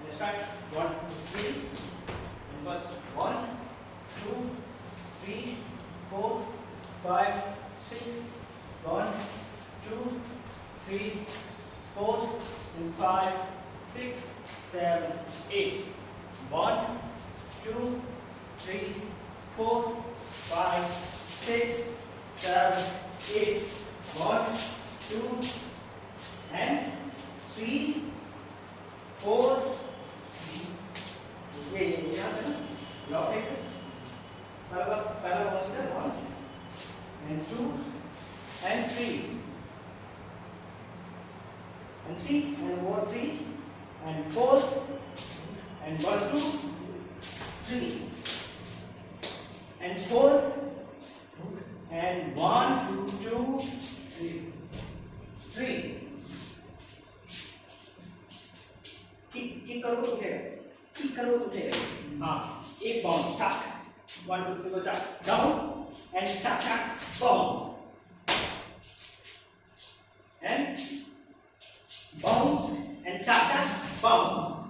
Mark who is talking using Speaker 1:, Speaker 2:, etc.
Speaker 1: Let's start. 1, 2, 3. And first 1, 2, 3, 4, 5, 6. 1, 2, 3, 4, and 5, 6, 7, 8. 1, 2, 3, 4, 5, 6, 7, 8. 1, 2, and 3, 4. ये यहाँ से ना लॉक है पहला बॉक्स है 1 and 2 and 3 and 3 and 1 3 and 4 and 1 2 3 and 4 and 1 2 3 kick करो तो उठेगा किक करो तो उठेगा हाँ एक बाउंस टक 1 2 3 go down and टक टक bounce and bounce and टक टक bounce